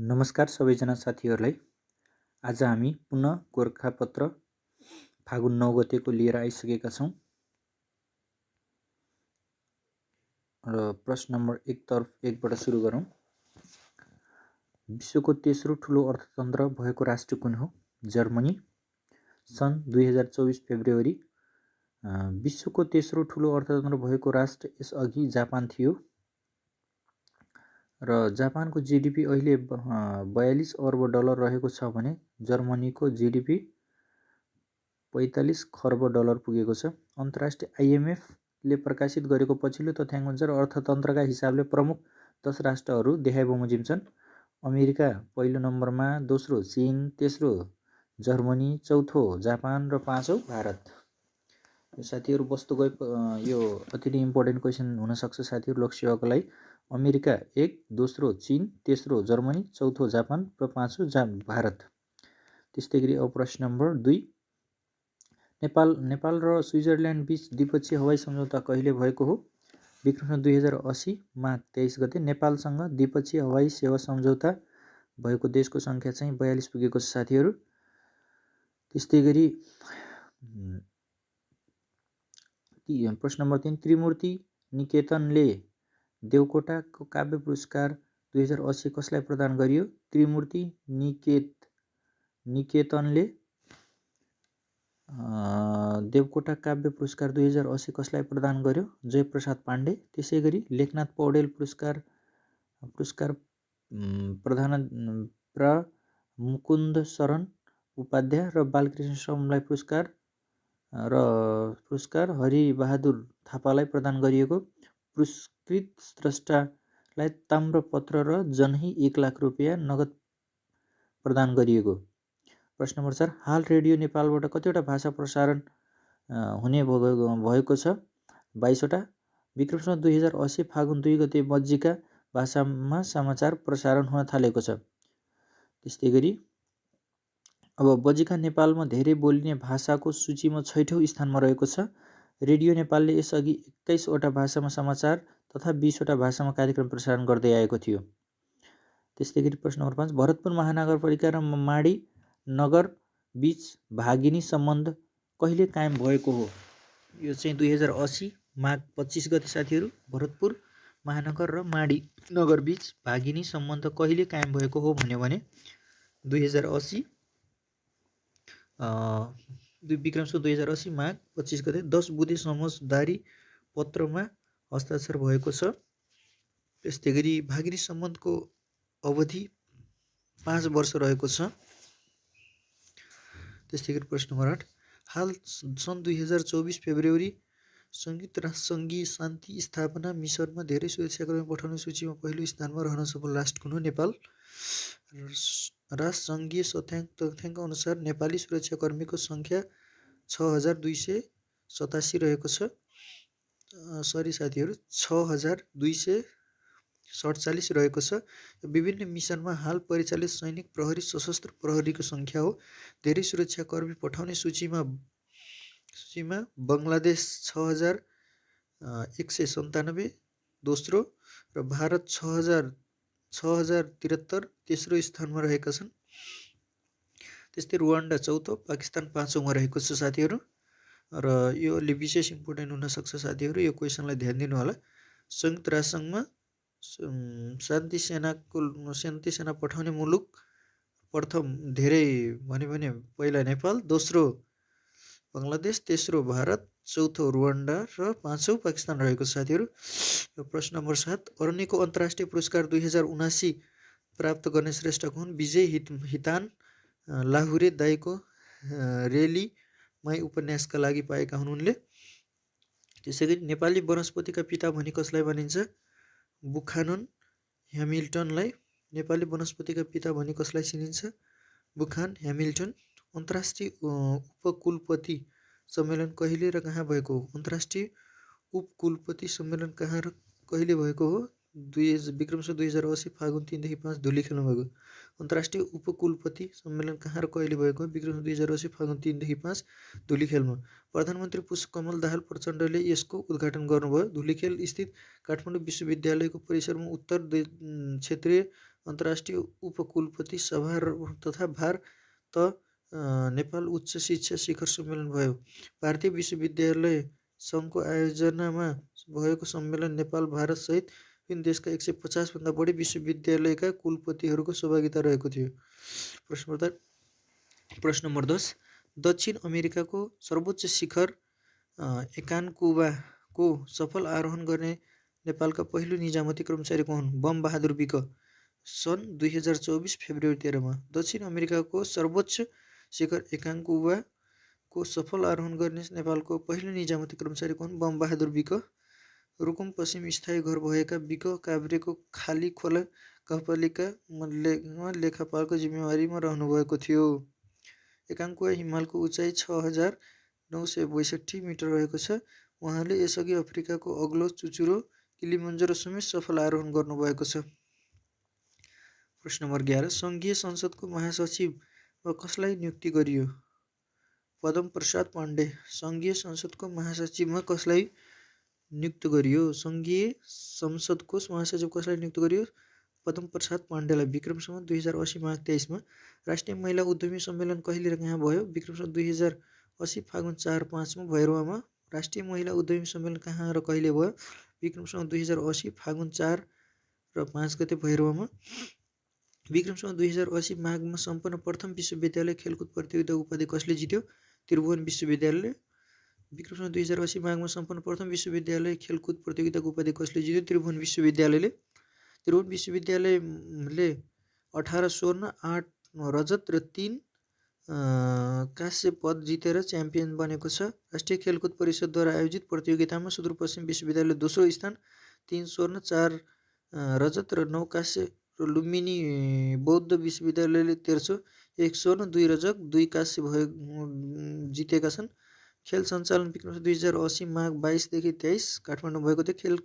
नमस्कार सबैजना साथीहरूलाई। आज हामी पुनः गोरखापत्र फागुन 9 गतेको लिएर आइसकेका छौँ र प्रश्न नम्बर 1बाट सुरु गरौँ। विश्वको तेस्रो ठुलो अर्थतन्त्र भएको राष्ट्र कुन हो? जर्मनी। सन् 2024 फेब्रुअरी। विश्वको तेस्रो ठुलो अर्थतन्त्र भएको राष्ट्र यसअघि जापान थियो र जापानको जिडिपी अहिले 42 अर्ब डलर रहेको छ भने जर्मनीको जिडिपी 45 खर्ब डलर पुगेको छ। अन्तर्राष्ट्रिय आइएमएफले प्रकाशित गरेको पछिल्लो तथ्याङ्क अर्थतन्त्रका हिसाबले प्रमुख 10 राष्ट्रहरू देखाइबमोजिम छन्। अमेरिका पहिलो नम्बरमा, दोस्रो चीन, तेस्रो जर्मनी, चौथो जापान र पाँचौं भारत। साथीहरू बस्दो गए यो अति नै इम्पोर्टेन्ट क्वेसन हुनसक्छ साथीहरू लोकसेवाको लागि। अमेरिका 1, दोस्रो चीन, तेस्रो जर्मनी, चौथो जापान र पाँचौं भारत। त्यस्तै गरी अब प्रश्न नम्बर 2, नेपाल र स्विजरल्यान्ड बीच द्विपक्षीय हवाई सम्झौता कहिले भएको हो? विक्रम 2080 माघ 23 गते नेपालसँग द्विपक्षीय हवाई सेवा सम्झौता भएको देशको सङ्ख्या चाहिँ 42 पुगेको छ साथीहरू। त्यस्तै गरी प्रश्न नम्बर 3, त्रिमूर्ति निकेतनले देवकोटाको काव्य पुरस्कार 2080 कसलाई प्रदान गरियो? त्रिमूर्ति निकेतनले देवकोटा काव्य पुरस्कार 2080 कसलाई प्रदान गर्यो? जयप्रसाद पाण्डे। त्यसै गरी लेखनाथ पौडेल पुरस्कार प्रधान मुकुन्द शरण उपाध्याय र बालकृष्ण समलाई पुरस्कार हरिबहादुर थापालाई प्रदान गरिएको। पुरस्कृत स्रष्टालाई ताम्रपत्र र जनही 1 लाख रुपियाँ नगद प्रदान गरिएको। प्रश्न नम्बर 4, हाल रेडियो नेपालबाट कतिवटा भाषा प्रसारण हुने भएको छ? 22 वटा। विक्रम 2080 फागुन 2 गते बज्जिका भाषामा समाचार प्रसारण हुन थालेको छ। त्यस्तै गरी अब बज्जिका नेपालमा धेरै बोलिने भाषाको सूचीमा 6औं स्थानमा रहेको छ। रेडियो नेपालले यसअघि 21 वटा भाषामा समाचार तथा 20 वटा भाषामा कार्यक्रम प्रसारण गर्दै आएको थियो। त्यस्तै गरी प्रश्न नम्बर 5, भरतपुर महानगरपालिका र माडी नगर बीच भागिनी सम्बन्ध कहिले कायम भएको हो? यो चाहिँ 2080 माघ 25 गते साथीहरू भरतपुर महानगर र माडी नगर बीच भागिनी सम्बन्ध कहिले कायम भएको हो भन्यो भने 2080 विक्रम 2080 माघ 25 गते 10 बुँदे समझदारी पत्रमा हस्ताक्षर भएको छ। त्यस्तै गरी भागिनी सम्बन्धको अवधि 5 वर्ष रहेको छ। त्यस्तै गरी प्रश्न नम्बर 8, हाल सन् 2024 फेब्रुअरी संयुक्त राष्ट्रसङ्घीय शान्ति स्थापना मिसनमा धेरै सुरक्षाकर्मी पठाउने सूचीमा पहिलो स्थानमा रहन सफल राष्ट्र कुन हो? नेपाल। राष्ट्रसङ्घीय तथ्याङ्क अनुसार नेपाली सुरक्षाकर्मीको सङ्ख्या 6287 रहेको छ। सरी साथीहरू 6247 रहेको छ। विभिन्न मिसनमा हाल परिचालित सैनिक प्रहरी सशस्त्र प्रहरीको सङ्ख्या हो। धेरै सुरक्षाकर्मी पठाउने सूचीमा बङ्गलादेश 6197 दोस्रो र भारत 6073 तेस्रो स्थानमा रहेका छन्। त्यस्तै रुवान्डा चौथो, पाकिस्तान पाँचौँमा रहेको छ साथीहरू। र यो अलि विशेष इम्पोर्टेन्ट हुनसक्छ साथीहरू, यो क्वेसनलाई ध्यान दिनु होला। संयुक्त राष्ट्रसङ्घमा शान्ति सेना पठाउने मुलुक प्रथम धेरै भन्यो भने पहिला नेपाल, दोस्रो बङ्गलादेश, तेस्रो भारत, चौथो रुवान्डा र पाँचौँ पाकिस्तान रहेको साथीहरू। प्रश्न नम्बर 7, अरण्यको अन्तर्राष्ट्रिय पुरस्कार 2079 प्राप्त गर्ने श्रेष्ठ हुन्? विजय हितान लाहुरे दाइको रेली माई उपन्यासका लागि पाएका हुन् उनले। त्यसै गरी नेपाली वनस्पतिका पिता भनी कसलाई भनिन्छ? बुखानन ह्यामिल्टनलाई नेपाली वनस्पतिका पिता भनी कसलाई चिनिन्छ? बुखान ह्यामिल्टन। अन्तर्राष्ट्रिय उपकुलपति सम्मेलन कहिले र कहाँ भएको हो? अन्तर्राष्ट्रिय उपकुलपति सम्मेलन कहाँ र कहिले भएको हो? विक्रम 2080 फागुन 3 देखि 5 धुलीखेलमा भएको। अन्तर्राष्ट्रिय उपकुलपति सम्मेलन कहाँ र कहिले भएको हो? विक्रम 2080 फागुन 3 देखि 5 धुलीखेलमा। प्रधानमन्त्री पुष्पकमल दाहाल प्रचण्डले यसको उद्घाटन गर्नुभयो। धुलीखेल स्थित काठमाडौँ विश्वविद्यालयको परिसरमा उत्तर क्षेत्रीय अन्तर्राष्ट्रिय उपकुलपति सभा तथा भार त नेपाल उच्च शिक्षा शिखर सम्मेलन भयो। भारतीय विश्वविद्यालय सङ्घको आयोजनामा भएको सम्मेलन नेपाल भारतसहित विभिन्न देशका 150 भन्दा बढी विश्वविद्यालयका कुलपतिहरूको सहभागिता रहेको थियो। प्रश्न नम्बर 10, दक्षिण अमेरिकाको सर्वोच्च शिखर एकान्कुवाको सफल आरोहण गर्ने नेपालका पहिलो निजामती कर्मचारी को हुन्? बम बहादुर विक। सन् 2024 फेब्रुअरी 13 मा दक्षिण अमेरिकाको सर्वोच्च शिखर एकान्कुवाको सफल आरोहण गर्ने नेपालको पहिलो निजामती कर्मचारी को हुन्? बम बहादुर विक। रुकुम पश्चिम स्थायी घर भएका विक काभ्रेको खाली खोला गाउँपालिकामा लेखापालको जिम्मेवारीमा रहनुभएको थियो। एकान्कुवा हिमालको उचाइ 6962 मिटर रहेको छ। उहाँले यसअघि अफ्रिकाको अग्लो चुचुरो किलिमन्जारो समेत सफल आरोहण गर्नुभएको छ। प्रश्न नम्बर 11, सङ्घीय संसदको महासचिव कसलाई नियुक्ति गरियो? पदम प्रसाद पाण्डे। सङ्घीय संसदको महासचिवमा कसलाई नियुक्त गरियो? सङ्घीय संसदको महासचिव कसलाई नियुक्त गरियो? पदम प्रसाद पाण्डेलाई। विक्रम सम्वत 2080 माघ 23 मा राष्ट्रिय महिला उद्यमी सम्मेलन कहिले र कहाँ भयो? विक्रम सम्वत 2080 फागुन 4-5 मा भैरवामा। राष्ट्रिय महिला उद्यमी सम्मेलन कहाँ र कहिले भयो? विक्रम सम्वत 2080 फागुन 4 र 5 गते भैरवामा। विक्रम सम्वत 2080 माघमा सम्पन्न प्रथम विश्वविद्यालय खेलकुद प्रतियोगिता उपाधि कसले जित्यो? त्रिभुवन विश्वविद्यालयले। विक्रम सम्वत 2080 माघमा सम्पन्न प्रथम विश्वविद्यालय खेलकुद प्रतियोगिताको उपाधि कसले जित्यो? त्रिभुवन विश्वविद्यालयले। त्रिभुवन विश्वविद्यालयले 18 स्वर्ण 8 रजत र 3 कांस्य पद जितेर च्याम्पियन बनेको छ। राष्ट्रिय खेलकुद परिषदद्वारा आयोजित प्रतियोगितामा सुदूरपश्चिम विश्वविद्यालयले दोस्रो स्थान, 3 स्वर्ण 4 रजत र 9 कांस्य र लुम्बिनी बौद्ध विश्वविद्यालयले तेर्सो, 1 स्वर्ण 2 रजत 2 कांस्य जितेका छन्। खेल सञ्चालन विक्रम 2080 माघ 22 देखि 23 काठमाडौँ भएको थियो।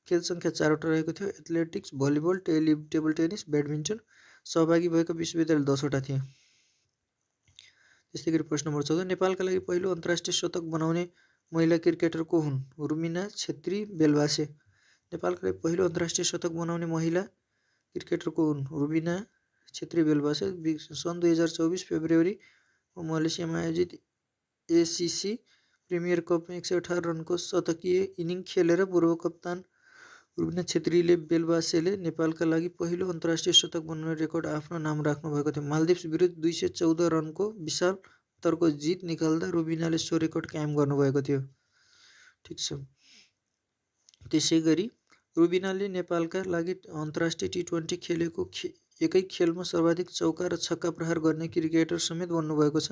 खेल सङ्ख्या 4वटा रहेको थियो। Athletics, volleyball, table tennis, badminton. सहभागी भएका विश्वविद्यालय 10वटा थिए। त्यस्तै गरी प्रश्न नम्बर 14, नेपालका लागि पहिलो अन्तर्राष्ट्रिय शतक बनाउने महिला क्रिकेटर को हुन्? रुबिना छेत्री बेलबासे। नेपालका लागि पहिलो अन्तर्राष्ट्रिय शतक बनाउने महिला क्रिकेटर को हुन्? रुबिना छेत्री बेलबासे। सन् 2024 फेब्रुअरी मलेसियामा आयोजित एसिसी प्रिमियर कपमा 118 रनको शतकीय इनिङ खेलेर पूर्व कप्तान रुबिना छेत्री बेलबासेले नेपालका लागि पहिलो अन्तर्राष्ट्रिय शतक बनाउने रेकर्ड आफ्नो नाम राख्नु भएको थियो। मालदिप्स विरुद्ध 214 रनको विशाल अन्तरको जित निकाल्दा रुबिनाले सो रेकर्ड कायम गर्नुभएको थियो। ठिक छ। त्यसै गरी रुबिनाले नेपालका लागि अन्तर्राष्ट्रिय टी20 खेलेको एकै खेलमा सर्वाधिक चौका र छक्का प्रहार गर्ने क्रिकेटर समेत बन्नुभएको छ।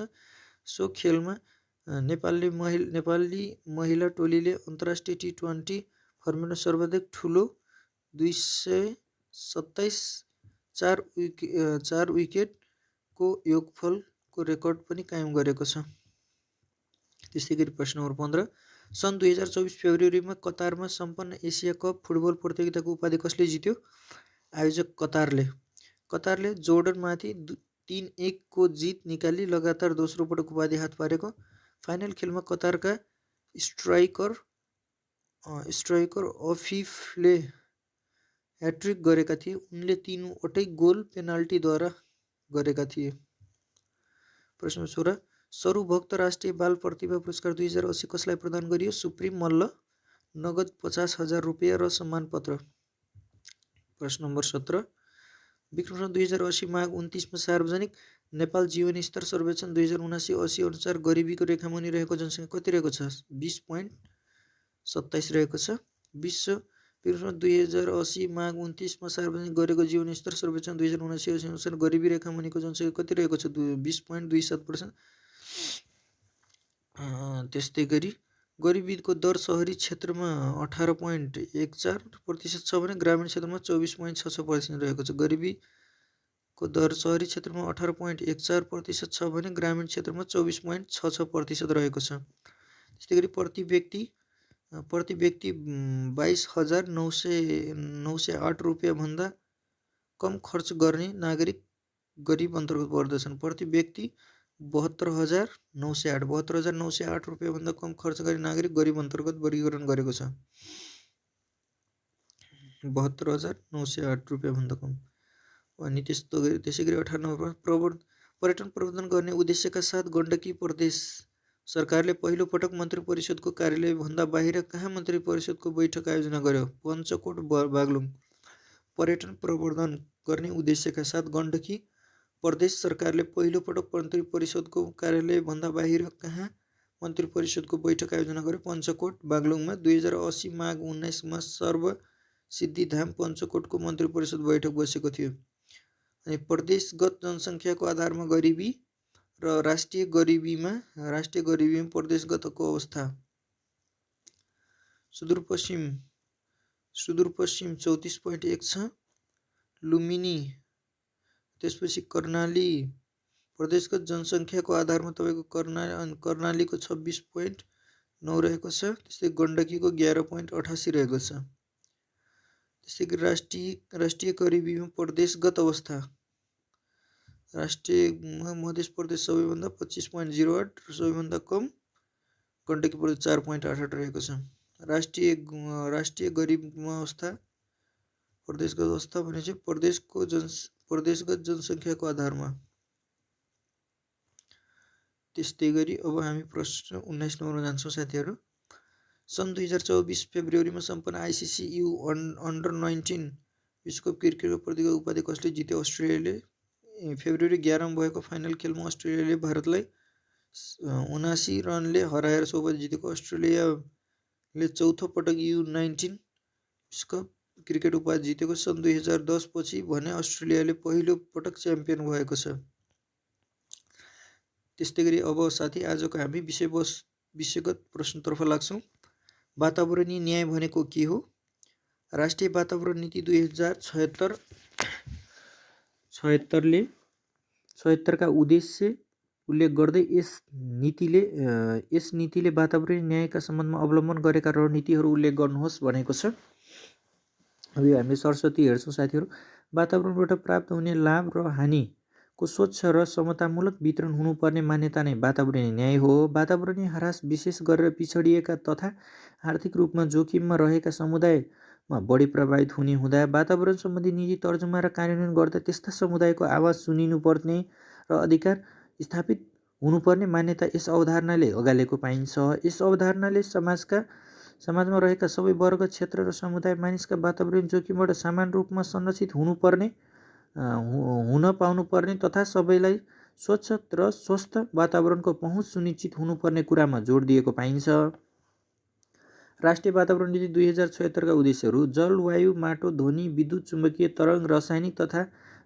सो खेलमा नेपाली महिला टोलीले अन्तर्राष्ट्रिय टी20 फर्मेटमा सर्वाधिक ठुलो 227 4 विकेटको योगफलको रेकर्ड पनि कायम गरेको छ। त्यस्तै गरी प्रश्न नम्बर 15, सन् 2024 फेब्रुअरीमा कतारमा सम्पन्न एसिया कप फुटबल प्रतियोगिताको उपाधि कसले जित्यो? आयोजक कतारले जोर्डनमाथि 3-1 को जित निकाली लगातार दोस्रो पटक उपाधि हात पारेको। फाइनल खेलमा कतारका स्ट्राइकर अफिफले ह्याट्रिक गरेका थिए। उनले 3वटै गोल पेनाल्टीद्वारा गरेका थिए। प्रश्न 16, सरूभक्त राष्ट्रिय बाल प्रतिभा पुरस्कार 2080 कसलाई प्रदान गरियो? सुप्रिम मल्ल। नगद 50,000 रुपियाँ र सम्मानपत्र। प्रश्न नम्बर 17, विक्रम सम्वत 2080 माघ 29 मा सार्वजनिक नेपाल जीवन स्तर सर्वेक्षण 2079-80 अनुसार गरिबीको रेखामुनि रहेको जनसङ्ख्या कति रहेको छ? 20.27 रहेको छ। विक्रम सम्वत 2080 माघ 29 मा सार्वजनिक गरेको जीवन स्तर सर्वेक्षण 2079-80 अनुसार गरिबी रेखामुनिको जनसङ्ख्या कति रहेको छ? 20.27%। त्यस्तै गरी गरिबीको दर सहरी क्षेत्रमा 18.14% छ भने ग्रामीण क्षेत्रमा 24.66% रहेको छ। गरिबीको दर सहरी क्षेत्रमा 18.14% छ भने ग्रामीण क्षेत्रमा 24.66% रहेको छ। त्यस्तै गरी प्रति व्यक्ति 22,908 रुपियाँ भन्दा कम खर्च गर्ने नागरिक गरिब अन्तर्गत पर्दछन्। प्रति व्यक्ति 72,908 रुपियाँ भन्दा कम खर्च गर्ने नागरिक गरिब अन्तर्गत वर्गीकरण गरेको छ। 72,908 रुपियाँ भन्दा कम। अनि त्यसै गरी 58 पर्यटन प्रबन्धन गर्ने उद्देश्यका साथ गण्डकी प्रदेश सरकारले पहिलो पटक मन्त्री परिषदको कार्यालयभन्दा बाहिर कहाँ मन्त्री परिषदको बैठक आयोजना गर्यो? पञ्चकोट बागलुङ। पर्यटन प्रवर्धन गर्ने उद्देश्यका साथ गण्डकी प्रदेश सरकारले पहिलो पटक मन्त्री परिषदको कार्यालयभन्दा बाहिर कहाँ मन्त्री परिषदको बैठक आयोजना गर्यो? पञ्चकोट बागलुङमा 2080 माघ 19मा सर्व सिद्धिधाम पञ्चकोटको मन्त्री परिषद बैठक बसेको थियो। अनि प्रदेशगत जनसङ्ख्याको आधारमा गरिबी र राष्ट्रिय गरिबीमा प्रदेशगतको अवस्था। सुदूरपश्चिम 34.1 छ। लुम्बिनी, त्यसपछि कर्णाली प्रदेशगत जनसङ्ख्याको आधारमा तपाईँको कर्णालीको 26.9 रहेको छ। त्यस्तै गण्डकीको 11.88 रहेको छ। त्यसै गरी राष्ट्रिय गरिबीमा प्रदेशगत अवस्था। राष्ट्रियमा मध्य प्रदेश सबैभन्दा 25.08 र सबैभन्दा कम गण्डकी प्रदेश 4.88 रहेको छ। राष्ट्रिय गरिबीमा अवस्था प्रदेशगत अवस्था भने चाहिँ प्रदेशगत जनसङ्ख्याको आधारमा। त्यस्तै गरी अब हामी प्रश्न 19 नम्बरमा जान्छौँ साथीहरू। सन् 2024 फेब्रुअरीमा सम्पन्न आइसिसी यु अन्डर 19 विश्वकप क्रिकेटको प्रतियोगिता उपाधि कसले जित्यो? अस्ट्रेलियाले। फेब्रुअरी 11 मा भएको फाइनल खेलमा अस्ट्रेलियाले भारतलाई 79 रनले हराएर उपाधि जितेको। अस्ट्रेलियाले चौथो पटक U19 विश्वकप क्रिकेट उपाधि जितेको। सन् 2010 पछि भने अस्ट्रेलियाले पहिलो पटक च्याम्पियन भएको छ। त्यस्तै गरी अब साथी आजको हामी विषयगत प्रश्नतर्फ लाग्छौँ। वातावरणीय न्याय भनेको के हो? राष्ट्रिय वातावरण नीति 2076 का उद्देश्य उल्लेख गर्दै यस नीतिले वातावरणीय न्यायका सम्बन्धमा अवलम्बन गरेका रणनीतिहरू उल्लेख गर्नुहोस् भनेको छ। अब यो हामीले सरस्वती हेर्छौँ साथीहरू। वातावरणबाट प्राप्त हुने लाभ र हानिको स्वच्छ र समतामूलक वितरण हुनुपर्ने मान्यता नै वातावरणीय न्याय हो। वातावरणीय ह्रास विशेष गरेर पिछडिएका तथा आर्थिक रूपमा जोखिममा रहेका समुदायमा बढी प्रभावित हुने हुँदा वातावरण सम्बन्धी नीति तर्जुमा र कार्यान्वयन गर्दा त्यस्ता समुदायको आवाज सुनिनुपर्ने र अधिकार स्थापित हुनुपर्ने मान्यता यस अवधारणाले अगालेको पाइन्छ। यस अवधारणाले समाजमा रहेका सबै वर्ग, क्षेत्र र समुदाय मानिसका वातावरणीय जोखिमबाट समान रूपमा संरक्षित हुन पाउनुपर्ने तथा सबैलाई स्वच्छ र स्वस्थ वातावरणको पहुँच सुनिश्चित हुनुपर्ने कुरामा जोड दिएको पाइन्छ। राष्ट्रिय वातावरण नीति 2076 का उद्देश्यहरू: जल, वायु, माटो, ध्वनि, विद्युत, चुम्बकीय तरङ्ग, रासायनिक तथा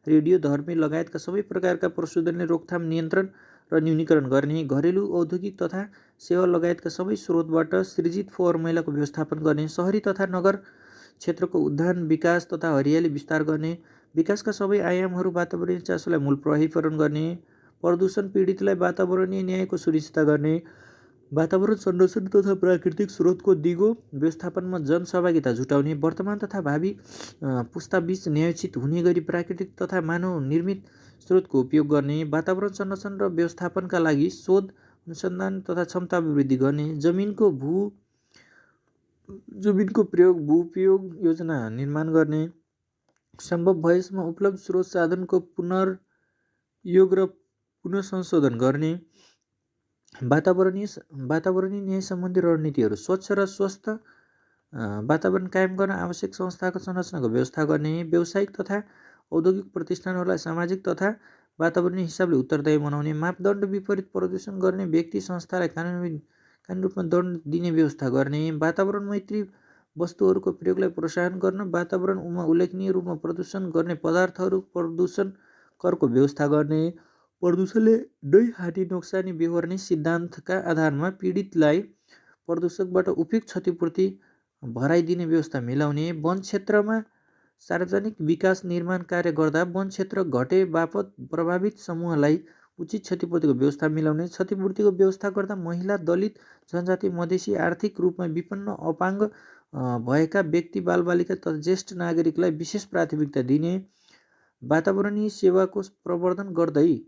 रेडियोधर्मी लगायतका सबै प्रकारका प्रदूषणले रोकथाम, नियन्त्रण र न्यूनीकरण गर्ने, घरेलु, औद्योगिक तथा सेवा लगायतका सबै स्रोतबाट सृजित फोहोर मैलाको व्यवस्थापन गर्ने, शहरी तथा नगर क्षेत्रको उद्यान विकास तथा हरियाली विस्तार गर्ने, विकासका सबै आयामहरू वातावरणीय चासोलाई मूल प्रभावीकरण गर्ने, प्रदूषण पीडितलाई वातावरणीय न्यायको सुनिश्चित गर्ने, वातावरण संरक्षण तथा प्राकृतिक स्रोतको दिगो व्यवस्थापनमा जनसहभागिता जुटाउने, वर्तमान तथा भावी पुस्ताबीच न्यायोचित हुने गरी प्राकृतिक तथा मानव निर्मित स्रोतको उपयोग गर्ने, वातावरण संरक्षण र व्यवस्थापनका लागि शोध, अनुसन्धान तथा क्षमता वृद्धि गर्ने, जमिनको भूउपयोग योजना निर्माण गर्ने, सम्भव भएसम्म उपलब्ध स्रोत साधनको पुनर्योग र पुनर्संशोधन गर्ने, वातावरणीय न्याय सम्बन्धी रणनीतिहरू: स्वच्छ र स्वस्थ वातावरण कायम गर्न आवश्यक संस्थाको संरचनाको व्यवस्था गर्ने, व्यावसायिक तथा औद्योगिक प्रतिष्ठानहरूलाई सामाजिक तथा वातावरणीय हिसाबले उत्तरदायी बनाउने, मापदण्ड विपरीत प्रदूषण गर्ने व्यक्ति संस्थालाई कानुनी रूपमा दण्ड दिने व्यवस्था गर्ने, वातावरण मैत्री वस्तुहरूको प्रयोगलाई प्रोत्साहन गर्न, वातावरणमा उल्लेखनीय रूपमा प्रदूषण गर्ने पदार्थहरू प्रदूषण करको व्यवस्था गर्ने, प्रदूषणले नै हानि नोक्सानी बेहोर्ने सिद्धान्तका आधारमा पीडितलाई प्रदूषकबाट उपयुक्त क्षतिपूर्ति भराइदिने व्यवस्था मिलाउने, वन क्षेत्रमा सार्वजनिक विकास निर्माण कार्य गर्दा वन क्षेत्र घटे बापत प्रभावित समूहलाई उचित क्षतिपूर्तिको व्यवस्था मिलाउने, क्षतिपूर्तिको व्यवस्था गर्दा महिला, दलित, जनजाति, मधेसी, आर्थिक रूपमा विपन्न, अपाङ्ग भएका व्यक्ति, बालबालिका तथा ज्येष्ठ नागरिकलाई विशेष प्राथमिकता दिने, वातावरणीय सेवाको प्रवर्धन गर्दै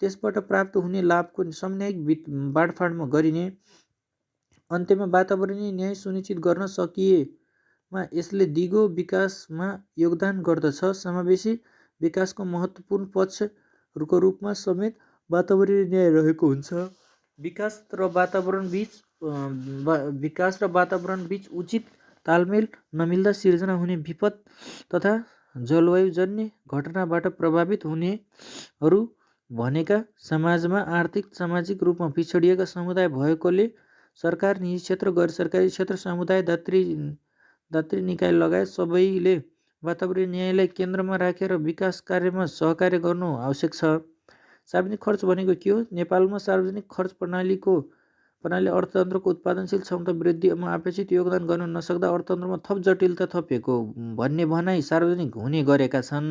त्यसबाट प्राप्त हुने लाभको सामुदायिक बाँडफाँड गरिने, अन्त्यमा वातावरणीय न्याय सुनिश्चित गर्न सकिएमा यसले दिगो विकासमा योगदान गर्दछ। समावेशी विकासको महत्त्वपूर्ण पक्षहरूको रूपमा समेत वातावरणीय न्याय रहेको हुन्छ। विकास र वातावरण बीच उचित तालमेल नमिल्दा सिर्जना हुने विपद तथा जलवायुजन्य घटनाबाट प्रभावित हुनेहरू भनेका समाजमा आर्थिक सामाजिक रूपमा पिछडिएका समुदाय भएकोले सरकार, निजी क्षेत्र, गैर सरकारी क्षेत्र, समुदाय, दात्री निकाय लगायत सबैले वातावरणीय न्यायलाई केन्द्रमा राखेर विकास कार्यमा सहकार्य गर्नु आवश्यक छ। सार्वजनिक खर्च भनेको के हो? नेपालमा सार्वजनिक खर्च प्रणाली अर्थतन्त्रको उत्पादनशील क्षमता वृद्धिमा अपेक्षित योगदान गर्न नसक्दा अर्थतन्त्रमा थप जटिलता थपिएको भन्ने भनाइ सार्वजनिक हुने गरेका छन्।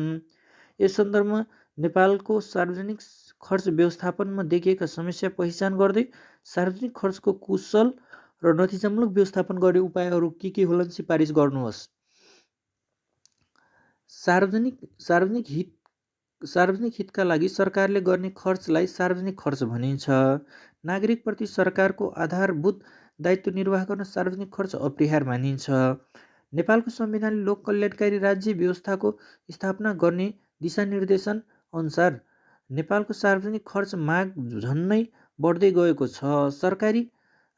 यस सन्दर्भमा नेपालको सार्वजनिक खर्च व्यवस्थापनमा देखिएका समस्या पहिचान गर्दै सार्वजनिक खर्चको कुशल र नतिजामूलक व्यवस्थापन गर्ने उपायहरू के होलान् सिफारिस गर्नुहोस्। सार्वजनिक हितका लागि सरकारले गर्ने खर्चलाई सार्वजनिक खर्च भनिन्छ। नागरिकप्रति सरकारको आधारभूत दायित्व निर्वाह गर्न सार्वजनिक खर्च अपरिहार्य मानिन्छ। नेपालको संविधानले लोक कल्याणकारी राज्य व्यवस्थाको स्थापना गर्ने दिशानिर्देशन अनुसार नेपालको सार्वजनिक खर्च माग झन्नै बढ्दै गएको छ। सरकारी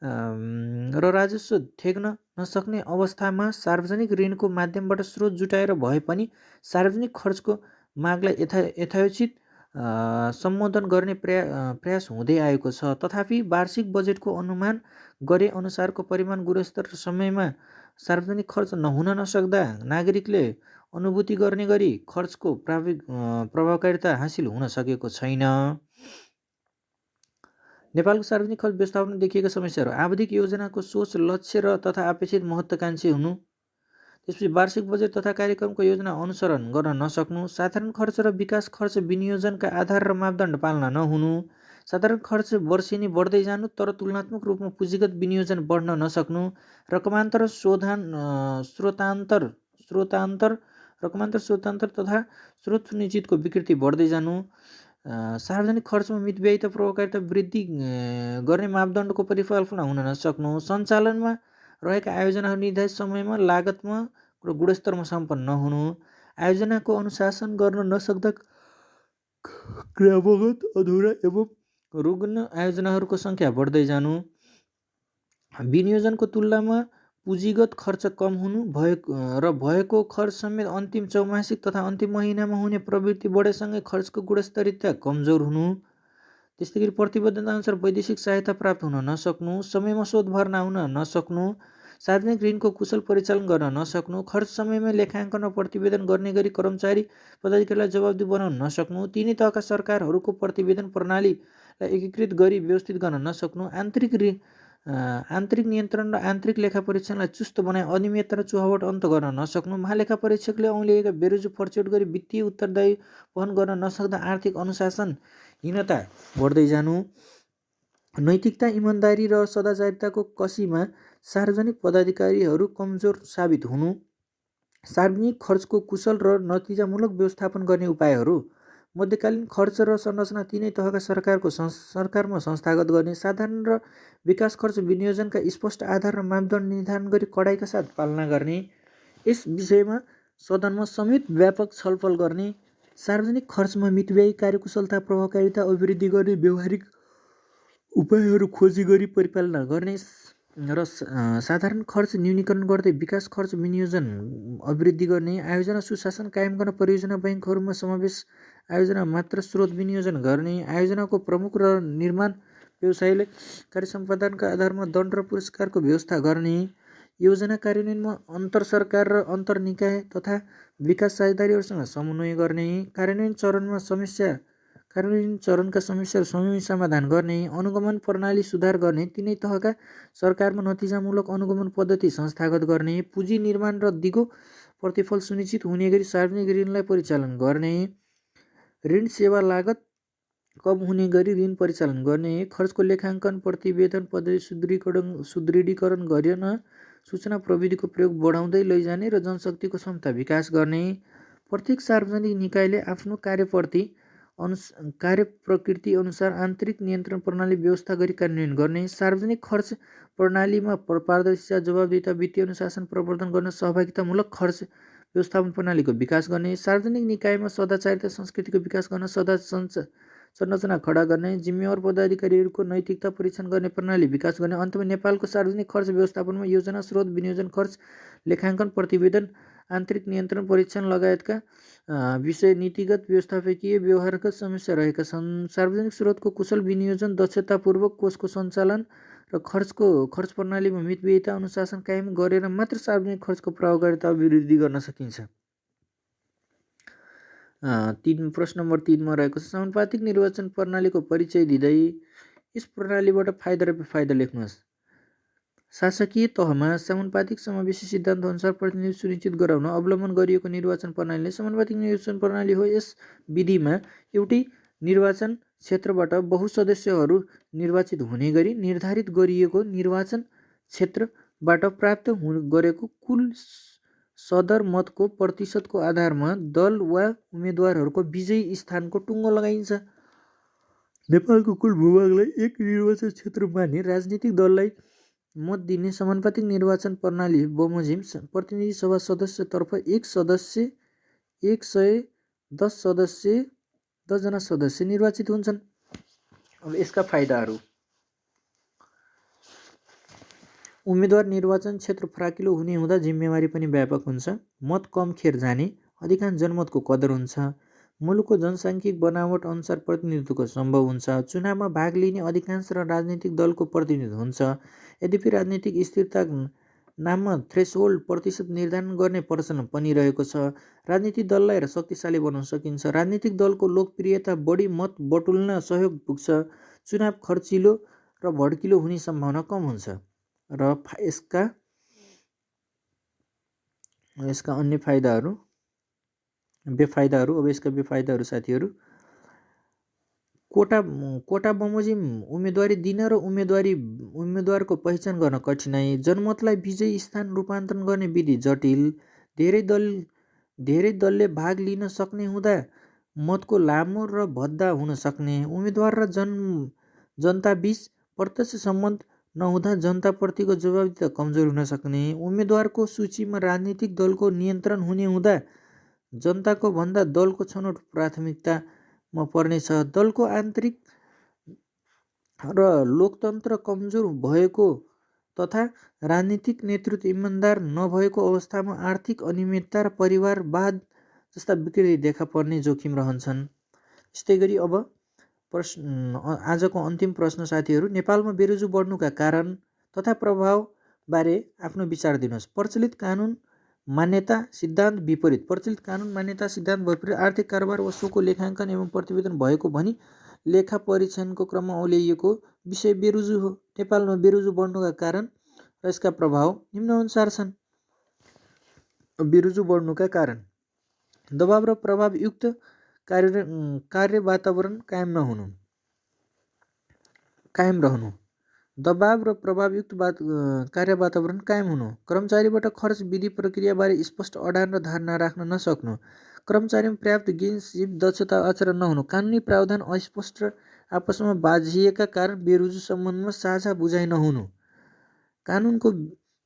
र राजस्व ठेक्न नसक्ने अवस्थामा सार्वजनिक ऋणको माध्यमबाट स्रोत जुटाएर भए पनि सार्वजनिक खर्चको मागलाई यथोचित सम्बोधन गर्ने प्रयास हुँदै आएको छ। तथापि वार्षिक बजेटको अनुमान गरे अनुसारको परिमाण, गुणस्तर र समयमा सार्वजनिक खर्च नहुन नसक्दा नागरिकले अनुभूति गर्ने गरी खर्चको प्रभावकारिता हासिल हुन सकेको छैन। नेपालको सार्वजनिक खर्च व्यवस्थापनमा देखिएका समस्याहरू: आवधिक योजनाको सोच, लक्ष्य र तथा अपेक्षित महत्त्वाकांक्षी हुनु, त्यसपछि वार्षिक बजेट तथा कार्यक्रमको योजना अनुसरण गर्न नसक्नु, साधारण खर्च र विकास खर्च विनियोजनका आधार र मापदण्ड पालना नहुनु, साधारण खर्च वर्षेनी बढ्दै जानु तर तुलनात्मक रूपमा पुँजीगत विनियोजन बढ्न नसक्नु, रकमान्तर स्रोतान्तर तथा स्रोत सुनिश्चितको विकृति बढ्दै जानु, सार्वजनिक खर्चमा मितव्ययिता प्रभावकारिता वृद्धि गर्ने मापदण्डको परिकल्पना हुन नसक्नु, सञ्चालनमा रहेका आयोजनाहरू निर्धारित समयमा, लागतमा र गुणस्तरमा सम्पन्न नहुनु, आयोजनाको अनुशासन गर्न नसक्दा क्रियावगत, अधुरा एवं रुग्ण आयोजनाहरूको सङ्ख्या बढ्दै जानु, विनियोजनको तुलनामा पुँजीगत खर्च कम हुनु र भएको खर्च समेत अन्तिम चौमासिक तथा अन्तिम महिनामा हुने प्रवृत्ति बढेसँगै खर्चको गुणस्तरीयता कमजोर हुनु, त्यस्तै गरी प्रतिबद्धता अनुसार वैदेशिक सहायता प्राप्त हुन नसक्नु, समयमा शोध भर्ना हुन नसक्नु, सार्वजनिक ऋणको कुशल परिचालन गर्न नसक्नु, खर्च समयमा लेखाङ्कन र प्रतिवेदन गर्ने गरी कर्मचारी पदाधिकारीलाई जवाबदेही बनाउन नसक्नु, तिनै तहका सरकारहरूको प्रतिवेदन प्रणालीलाई एकीकृत गरी व्यवस्थित गर्न नसक्नु, आन्तरिक नियन्त्रण र आन्तरिक लेखा परीक्षणलाई चुस्त बनाई अनियमितता र चुहावट अन्त गर्न नसक्नु, महालेखा परीक्षकले औँल्याएका बेरोजु फर्चौट गरी वित्तीय उत्तरदायी वहन गर्न नसक्दा आर्थिक अनुशासनहीनता बढ्दै जानु, नैतिकता, इमानदारी र सदाचारिताको कसीमा सार्वजनिक पदाधिकारीहरू कमजोर साबित हुनु, सार्वजनिक खर्चको कुशल र नतिजामूलक व्यवस्थापन गर्ने उपायहरू: मध्यकालीन खर्च र संरचना तिनै तहका सरकारमा संस्थागत गर्ने, साधारण र विकास खर्च विनियोजनका स्पष्ट आधार र मापदण्ड निर्धारण गरी कडाइका साथ पालना गर्ने, यस विषयमा सदनमा समेत व्यापक छलफल गर्ने, सार्वजनिक खर्चमा मितव्ययी, कार्यकुशलता, प्रभावकारिता अभिवृद्धि गर्ने व्यावहारिक उपायहरू खोजी गरी परिपालना गर्ने र साधारण खर्च न्यूनीकरण गर्दै विकास खर्च विनियोजन अभिवृद्धि गर्ने, आयोजना सुशासन कायम गर्न परियोजना बैङ्कहरूमा समावेश आयोजना मात्र स्रोत विनियोजन गर्ने, आयोजनाको प्रमुख र निर्माण व्यवसायले कार्य सम्पादनका आधारमा दण्ड र पुरस्कारको व्यवस्था गर्ने, योजना कार्यान्वयनमा अन्तर सरकार र अन्तर निकाय तथा विकास साझेदारीहरूसँग समन्वय गर्ने, कार्यान्वयन चरणका समस्याहरू समयमै समाधान गर्ने, अनुगमन प्रणाली सुधार गर्ने, तिनै तहका सरकारमा नतिजामूलक अनुगमन पद्धति संस्थागत गर्ने, पुँजी निर्माण र दिगो प्रतिफल सुनिश्चित हुने गरी सार्वजनिक ऋणलाई परिचालन गर्ने, ऋण सेवा लागत कम हुने गरी ऋण परिचालन गर्ने, खर्चको लेखाङ्कन प्रतिवेदन पद्धति सुदृढीकरण गर्न, सूचना प्रविधिको प्रयोग बढाउँदै लैजाने र जनशक्तिको क्षमता विकास गर्ने, प्रत्येक सार्वजनिक निकायले आफ्नो कार्यप्रकृति अनुसार आन्तरिक नियन्त्रण प्रणाली व्यवस्था गरी कार्यान्वयन गर्ने, सार्वजनिक खर्च प्रणालीमा पारदर्शिता, जवाबदेहिता, वित्तीय अनुशासन प्रवर्धन गर्न सहभागितामूलक खर्च व्यवस्थापन प्रणालीको विकास गर्ने, सार्वजनिक निकायमा सदाचारिता संस्कृतिको विकास गर्न, संरचना खडा गर्ने, जिम्मेवार पदाधिकारीहरूको नैतिकता परीक्षण गर्ने प्रणाली विकास गर्ने। अन्तमा नेपालको सार्वजनिक खर्च व्यवस्थापनमा योजना, स्रोत, विनियोजन, खर्च लेखाङ्कन, प्रतिवेदन, आन्तरिक नियन्त्रण, परीक्षण लगायतका विषय नीतिगत व्यवस्थापकीय व्यवहारका समस्या रहेका छन्। सार्वजनिक स्रोतको कुशल विनियोजन, दक्षतापूर्वक कोषको सञ्चालन र खर्च प्रणालीमा मितव्ययिता अनुशासन कायम गरेर मात्र सार्वजनिक खर्चको प्रभावकारिता अभिवृद्धि गर्न सकिन्छ। प्रश्न नम्बर 3मा रहेको छ, समानुपातिक निर्वाचन प्रणालीको परिचय दिँदै यस प्रणालीबाट फाइदा र बेफाइदा लेख्नुहोस्। शासकीय तहमा समानुपातिक समावेशी सिद्धान्त अनुसार प्रतिनिधित्व सुनिश्चित गराउन अवलम्बन गरिएको निर्वाचन प्रणालीले समानुपातिक निर्वाचन प्रणाली हो। यस विधिमा एउटै निर्वाचन क्षेत्रबाट बहुसदस्यहरू निर्वाचित हुने गरी निर्धारित गरिएको निर्वाचन क्षेत्रबाट प्राप्त गरेको कुल सदर मतको प्रतिशतको आधारमा दल वा उम्मेदवारहरूको विजयी स्थानको टुङ्गो लगाइन्छ। नेपालको कुल भूभागलाई एक निर्वाचन क्षेत्र माने राजनीतिक दललाई मत दिने समानुपातिक निर्वाचन प्रणाली बमोजिम प्रतिनिधि सभा सदस्यतर्फ 110 जना सदस्य निर्वाचित हुन्छन्। अब यसका फाइदाहरू। उम्मेदवार निर्वाचन क्षेत्र फराकिलो हुने हुँदा जिम्मेवारी पनि व्यापक हुन्छ। मत कम खेर जाने, अधिकांश जनमतको कदर हुन्छ। मुलुकको जनसाङ्खिक बनावट अनुसार प्रतिनिधित्वको सम्भव हुन्छ। चुनावमा भाग लिने अधिकांश र राजनीतिक दलको प्रतिनिधित्व हुन्छ। यद्यपि राजनीतिक स्थिरता नाममा थ्रेसहोल्ड प्रतिशत निर्धारण गर्ने प्रचलन पनि रहेको छ। राजनीतिक दललाई र शक्तिशाली बनाउन सकिन्छ। राजनीतिक दलको लोकप्रियता बढी मत बटुल्न सहयोग पुग्छ। चुनाव खर्चिलो र भड्किलो हुने सम्भावना कम हुन्छ। र यसका अन्य फाइदाहरू, बेफाइदाहरू। अब यसका बेफाइदाहरू साथीहरू, कोटा बमोजिम उम्मेदवारी दिन र उम्मेदवारको पहिचान गर्न कठिनाइ, जनमतलाई विजयी स्थान रूपान्तरण गर्ने विधि जटिल, धेरै दलले भाग लिन सक्ने हुँदा मतको लामो र भद्दा हुन सक्ने, उम्मेदवार र जनताबीच प्रत्यक्ष सम्बन्ध नहुँदा जनताप्रतिको जवाबदेही कमजोर हुन सक्ने, उम्मेदवारको सूचीमा राजनीतिक दलको नियन्त्रण हुने हुँदा जनताको भन्दा दलको छनौट प्राथमिकतामा पर्नेछ, दलको आन्तरिक र लोकतन्त्र कमजोर भएको तथा राजनीतिक नेतृत्व इमान्दार नभएको अवस्थामा आर्थिक अनियमितता र परिवारवाद जस्ता विकृति देखा पर्ने जोखिम रहन्छन्। यस्तै गरी अब आजको अन्तिम प्रश्न साथीहरू, नेपालमा बेरोजगारी बढ्नुका कारण तथा प्रभावबारे आफ्नो विचार दिनुहोस्। प्रचलित कानुन मान्यता सिद्धान्त विपरीत। प्रचलित कानुन मान्यता सिद्धान्त विपरीत आर्थिक कारोबार वा सोको लेखाङ्कन एवं प्रतिवेदन भएको भनी लेखा परीक्षणको क्रममा औल्याइएको विषय बेरोजगारी हो। नेपालमा बेरोजगारी बढ्नुका कारण र यसका प्रभाव निम्नानुसार छन्। बेरोजगारी बढ्नुका कारण: दबाव र प्रभावयुक्त कार्य वातावरण कायम रहनु, दबाव र प्रभावयुक्त कार्य वातावरण कायम हुनु, कर्मचारीबाट खर्च विधि प्रक्रियाबारे स्पष्ट अडान र धारणा राख्न नसक्नु, कर्मचारीमा पर्याप्त ज्ञान सिप दक्षता आचरण नहुनु, कानुनी प्रावधान अस्पष्ट र आपसमा बाझिएका कारण बेरोजगारी सम्बन्धमा साझा बुझाइ नहुनु, कानुनको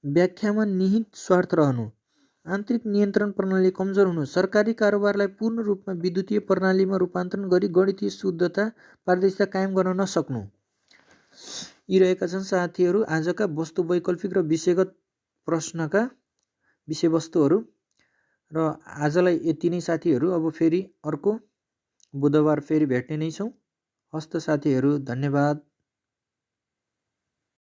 व्याख्यामा निहित स्वार्थ रहनु, आन्तरिक नियन्त्रण प्रणाली कमजोर हुनु, सरकारी कारोबारलाई पूर्ण रूपमा विद्युतीय प्रणालीमा रूपान्तरण गरी गणितीय शुद्धता पारदर्शिता कायम गर्न नसक्नु। यी रहेका छन् साथीहरू आजका वस्तु वैकल्पिक र विषयगत प्रश्नका विषयवस्तुहरू। र आजलाई यति नै साथीहरू। अब फेरि अर्को बुधबार फेरि भेट्ने नै छौँ। हस्त साथीहरू, धन्यवाद।